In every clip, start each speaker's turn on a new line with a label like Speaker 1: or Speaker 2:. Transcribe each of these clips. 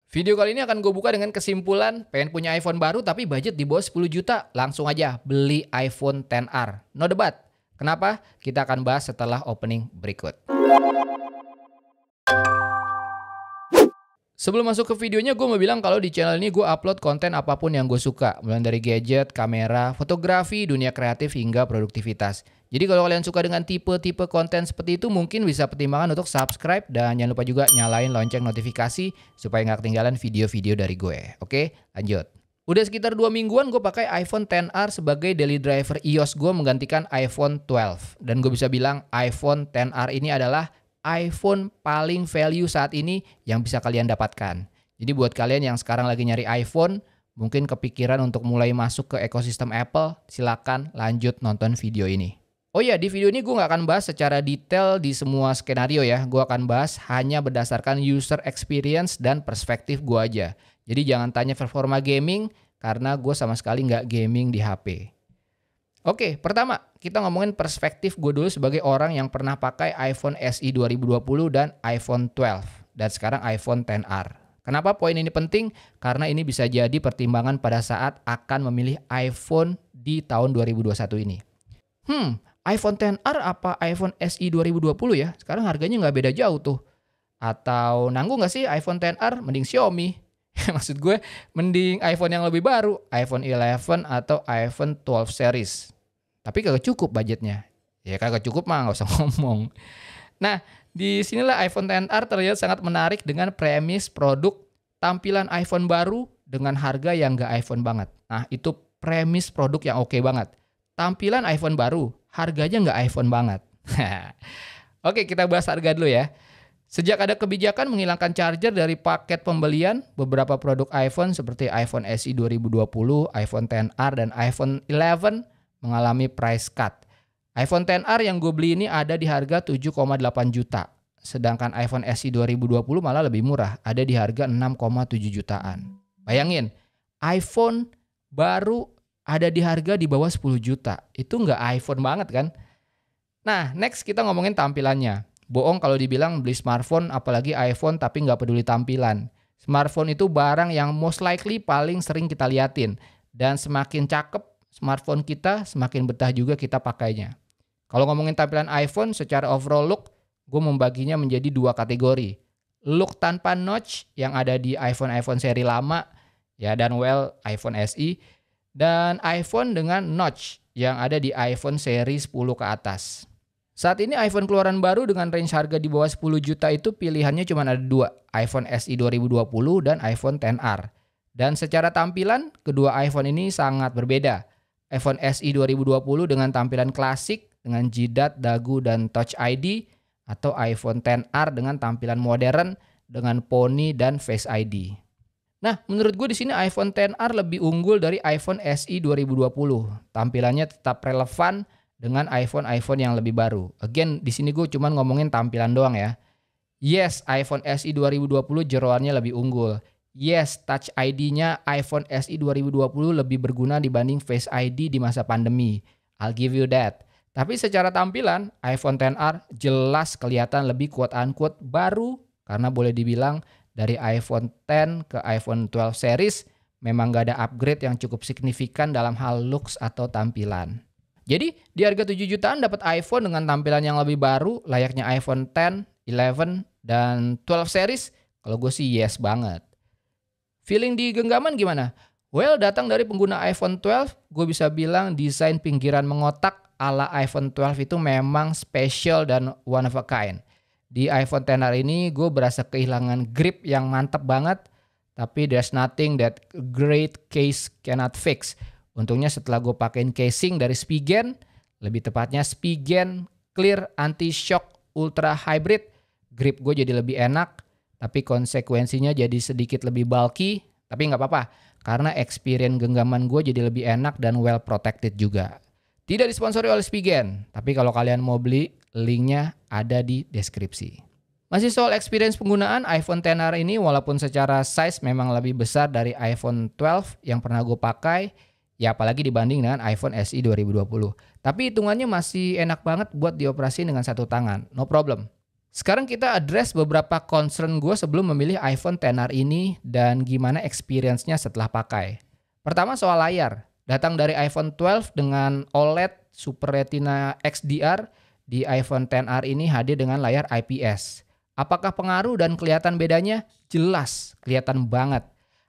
Speaker 1: Video kali ini akan gue buka dengan kesimpulan pengen punya iPhone baru tapi budget di bawah 10 juta. Langsung aja beli iPhone XR. No debat. Kenapa? Kita akan bahas setelah opening berikut. Sebelum masuk ke videonya, gue mau bilang kalau di channel ini gue upload konten apapun yang gue suka. Mulai dari gadget, kamera, fotografi, dunia kreatif, hingga produktivitas. Jadi kalau kalian suka dengan tipe-tipe konten seperti itu, mungkin bisa pertimbangan untuk subscribe. Dan jangan lupa juga nyalain lonceng notifikasi supaya nggak ketinggalan video-video dari gue. Oke, lanjut. Udah sekitar 2 mingguan gue pakai iPhone XR sebagai daily driver iOS gue menggantikan iPhone 12. Dan gue bisa bilang iPhone XR ini adalah iPhone paling value saat ini yang bisa kalian dapatkan. Jadi buat kalian yang sekarang lagi nyari iPhone, mungkin kepikiran untuk mulai masuk ke ekosistem Apple, silakan lanjut nonton video ini. Oh iya, di video ini gue nggak akan bahas secara detail di semua skenario ya. Gue akan bahas hanya berdasarkan user experience dan perspektif gue aja. Jadi jangan tanya performa gaming, karena gue sama sekali nggak gaming di HP. Oke, pertama kita ngomongin perspektif gue dulu sebagai orang yang pernah pakai iPhone SE 2020 dan iPhone 12. Dan sekarang iPhone XR. Kenapa poin ini penting? Karena ini bisa jadi pertimbangan pada saat akan memilih iPhone di tahun 2021 ini. iPhone XR apa iPhone SE 2020 ya? Sekarang harganya nggak beda jauh tuh. Atau nanggung nggak sih iPhone XR? Mending Xiaomi. Maksud gue mending iPhone yang lebih baru. iPhone 11 atau iPhone 12 series. Tapi kagak cukup budgetnya. Ya kagak cukup mah nggak usah ngomong. Nah, di sinilah iPhone XR terlihat sangat menarik dengan premis produk tampilan iPhone baru dengan harga yang nggak iPhone banget. Nah, itu premis produk yang oke banget. Tampilan iPhone baru, harganya nggak iPhone banget. Oke, kita bahas harga dulu ya. Sejak ada kebijakan menghilangkan charger dari paket pembelian, beberapa produk iPhone seperti iPhone SE 2020, iPhone XR, dan iPhone 11 mengalami price cut. iPhone XR yang gue beli ini ada di harga 7,8 juta. Sedangkan iPhone SE 2020 malah lebih murah, ada di harga 6,7 jutaan. Bayangin, iPhone baru ada di harga di bawah 10 juta. Itu nggak iPhone banget kan? Nah, next kita ngomongin tampilannya. Bohong kalau dibilang beli smartphone apalagi iPhone tapi nggak peduli tampilan. Smartphone itu barang yang most likely paling sering kita liatin. Dan semakin cakep smartphone kita, semakin betah juga kita pakainya. Kalau ngomongin tampilan iPhone secara overall look, gue membaginya menjadi 2 kategori. Look tanpa notch yang ada di iPhone seri lama, ya, dan iPhone SE. Dan iPhone dengan notch yang ada di iPhone seri 10 ke atas. Saat ini iPhone keluaran baru dengan range harga di bawah 10 juta itu pilihannya cuma ada 2, iPhone SE 2020 dan iPhone XR. Dan secara tampilan, kedua iPhone ini sangat berbeda. iPhone SE 2020 dengan tampilan klasik dengan jidat, dagu, dan Touch ID, atau iPhone XR dengan tampilan modern dengan Pony dan Face ID. Nah, menurut gue di sini iPhone XR lebih unggul dari iPhone SE 2020. Tampilannya tetap relevan dengan iPhone yang lebih baru. Again, di sini gue cuma ngomongin tampilan doang ya. Yes, iPhone SE 2020 jeroannya lebih unggul. Yes, Touch ID-nya iPhone SE 2020 lebih berguna dibanding Face ID di masa pandemi. I'll give you that. Tapi secara tampilan, iPhone XR jelas kelihatan lebih quote-unquote baru karena boleh dibilang dari iPhone X ke iPhone 12 series memang gak ada upgrade yang cukup signifikan dalam hal looks atau tampilan. Jadi di harga 7 jutaan dapat iPhone dengan tampilan yang lebih baru layaknya iPhone X, 11, dan 12 series, kalau gue sih yes banget. Feeling di genggaman gimana? Well, datang dari pengguna iPhone 12, gue bisa bilang desain pinggiran mengotak ala iPhone 12 itu memang special dan one of a kind. Di iPhone XR ini gue berasa kehilangan grip yang mantep banget, tapi there's nothing that great case cannot fix. Untungnya setelah gue pakein casing dari Spigen, lebih tepatnya Spigen Clear Anti-Shock Ultra Hybrid, grip gue jadi lebih enak, tapi konsekuensinya jadi sedikit lebih bulky, tapi nggak apa-apa, karena experience genggaman gue jadi lebih enak dan well protected juga. Tidak disponsori oleh Spigen, tapi kalau kalian mau beli, linknya ada di deskripsi. Masih soal experience penggunaan iPhone XR ini, walaupun secara size memang lebih besar dari iPhone 12 yang pernah gue pakai, ya apalagi dibanding dengan iPhone SE 2020. Tapi hitungannya masih enak banget buat dioperasiin dengan satu tangan, no problem. Sekarang kita address beberapa concern gue sebelum memilih iPhone XR ini dan gimana experience-nya setelah pakai. Pertama soal layar. Datang dari iPhone 12 dengan OLED Super Retina XDR, di iPhone XR ini hadir dengan layar IPS. Apakah pengaruh dan kelihatan bedanya? Jelas, kelihatan banget.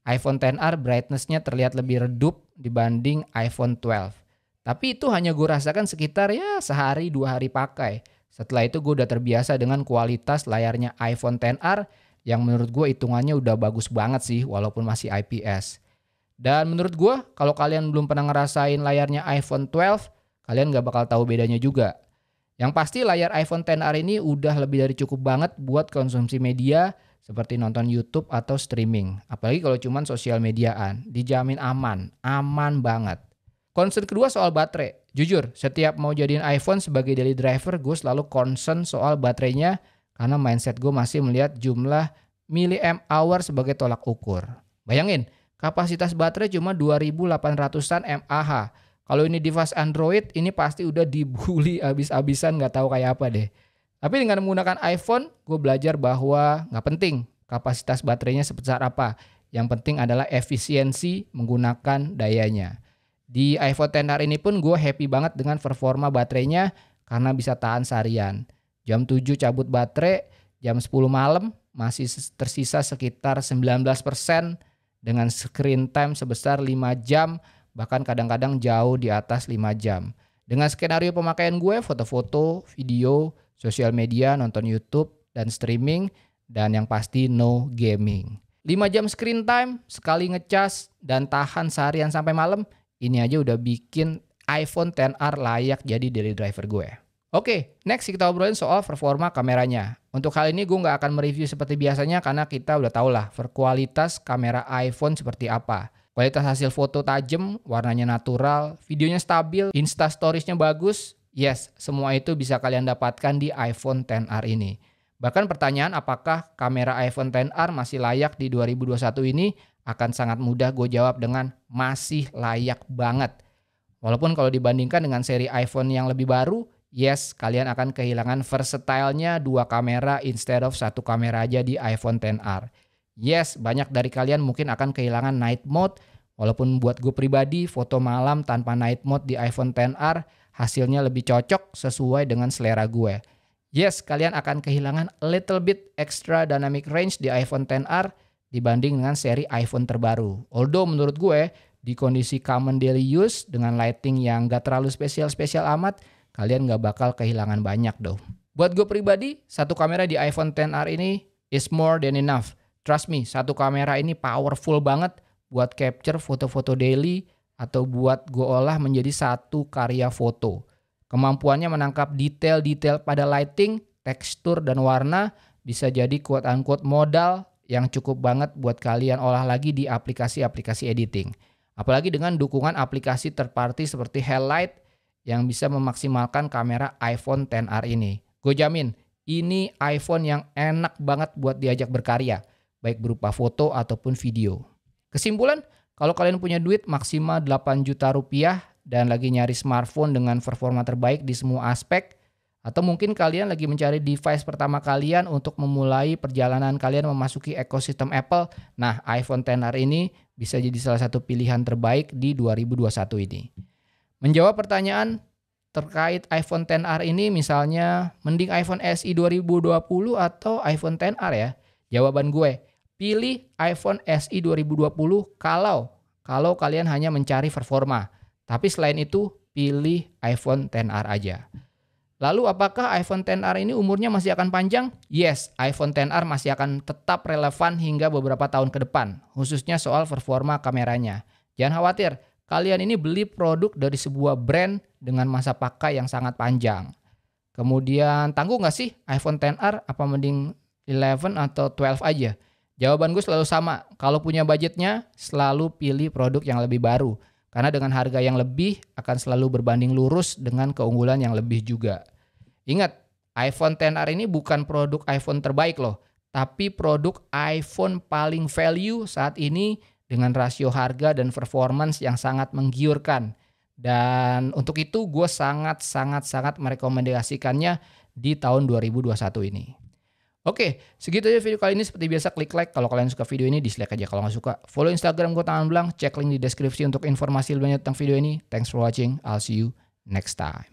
Speaker 1: iPhone XR brightness-nya terlihat lebih redup dibanding iPhone 12. Tapi itu hanya gue rasakan sekitar ya sehari 2 hari pakai. Setelah itu gue udah terbiasa dengan kualitas layarnya iPhone XR yang menurut gue hitungannya udah bagus banget sih walaupun masih IPS. Dan menurut gue kalau kalian belum pernah ngerasain layarnya iPhone 12, kalian gak bakal tahu bedanya juga. Yang pasti layar iPhone XR ini udah lebih dari cukup banget buat konsumsi media seperti nonton YouTube atau streaming. Apalagi kalau cuman sosial mediaan, dijamin aman, aman banget. Concern kedua soal baterai. Jujur, setiap mau jadiin iPhone sebagai daily driver, gue selalu concern soal baterainya karena mindset gue masih melihat jumlah milliamp hour sebagai tolak ukur. Bayangin, kapasitas baterai cuma 2800-an mAh. Kalau ini device Android, ini pasti udah dibully abis-abisan gak tahu kayak apa deh. Tapi dengan menggunakan iPhone, gue belajar bahwa gak penting kapasitas baterainya sebesar apa. Yang penting adalah efisiensi menggunakan dayanya. Di iPhone XR ini pun gue happy banget dengan performa baterainya karena bisa tahan seharian. Jam 7 cabut baterai, jam 10 malam masih tersisa sekitar 19% dengan screen time sebesar 5 jam, bahkan kadang-kadang jauh di atas 5 jam. Dengan skenario pemakaian gue, foto-foto, video, sosial media, nonton YouTube, dan streaming, dan yang pasti no gaming. 5 jam screen time, sekali ngecas, dan tahan seharian sampai malam, ini aja udah bikin iPhone XR layak jadi daily driver gue. Oke, next kita obrolin soal performa kameranya. Untuk hal ini gue nggak akan mereview seperti biasanya karena kita udah tau lah kualitas kamera iPhone seperti apa. Kualitas hasil foto tajam, warnanya natural, videonya stabil, Insta Stories-nya bagus. Yes, semua itu bisa kalian dapatkan di iPhone XR ini. Bahkan pertanyaan apakah kamera iPhone XR masih layak di 2021 ini akan sangat mudah gue jawab dengan masih layak banget. Walaupun kalau dibandingkan dengan seri iPhone yang lebih baru, yes, kalian akan kehilangan versatile-nya 2 kamera instead of 1 kamera aja di iPhone XR. Yes, banyak dari kalian mungkin akan kehilangan night mode, walaupun buat gue pribadi foto malam tanpa night mode di iPhone XR hasilnya lebih cocok sesuai dengan selera gue. Yes, kalian akan kehilangan a little bit extra dynamic range di iPhone XR dibanding dengan seri iPhone terbaru. Although menurut gue, di kondisi common daily use dengan lighting yang gak terlalu spesial-spesial amat, kalian gak bakal kehilangan banyak dong. Buat gue pribadi, 1 kamera di iPhone XR ini is more than enough. Trust me, 1 kamera ini powerful banget buat capture foto-foto daily atau buat gue olah menjadi 1 karya foto. Kemampuannya menangkap detail-detail pada lighting, tekstur, dan warna bisa jadi quote-unquote modal yang cukup banget buat kalian olah lagi di aplikasi-aplikasi editing. Apalagi dengan dukungan aplikasi third party seperti Helllight yang bisa memaksimalkan kamera iPhone XR ini. Gue jamin, ini iPhone yang enak banget buat diajak berkarya, baik berupa foto ataupun video. Kesimpulan, kalau kalian punya duit maksimal 8 juta rupiah dan lagi nyari smartphone dengan performa terbaik di semua aspek, atau mungkin kalian lagi mencari device pertama kalian untuk memulai perjalanan kalian memasuki ekosistem Apple. Nah, iPhone XR ini bisa jadi salah satu pilihan terbaik di 2021 ini. Menjawab pertanyaan terkait iPhone XR ini misalnya mending iPhone SE 2020 atau iPhone XR ya? Jawaban gue, pilih iPhone SE 2020 kalau kalian hanya mencari performa. Tapi selain itu, pilih iPhone XR aja. Lalu apakah iPhone XR ini umurnya masih akan panjang? Yes, iPhone XR masih akan tetap relevan hingga beberapa tahun ke depan, khususnya soal performa kameranya. Jangan khawatir, kalian ini beli produk dari sebuah brand dengan masa pakai yang sangat panjang. Kemudian tangguh nggak sih iPhone XR? Apa mending 11 atau 12 aja? Jawaban gue selalu sama, kalau punya budgetnya selalu pilih produk yang lebih baru. Karena dengan harga yang lebih akan selalu berbanding lurus dengan keunggulan yang lebih juga. Ingat, iPhone XR ini bukan produk iPhone terbaik loh. Tapi produk iPhone paling value saat ini dengan rasio harga dan performance yang sangat menggiurkan. Dan untuk itu gue sangat merekomendasikannya di tahun 2021 ini. Oke, segitu aja video kali ini. Seperti biasa klik like kalau kalian suka video ini, dislike aja kalau nggak suka. Follow Instagram gue Tangan Belang, cek link di deskripsi untuk informasi lebih lanjut tentang video ini. Thanks for watching, I'll see you next time.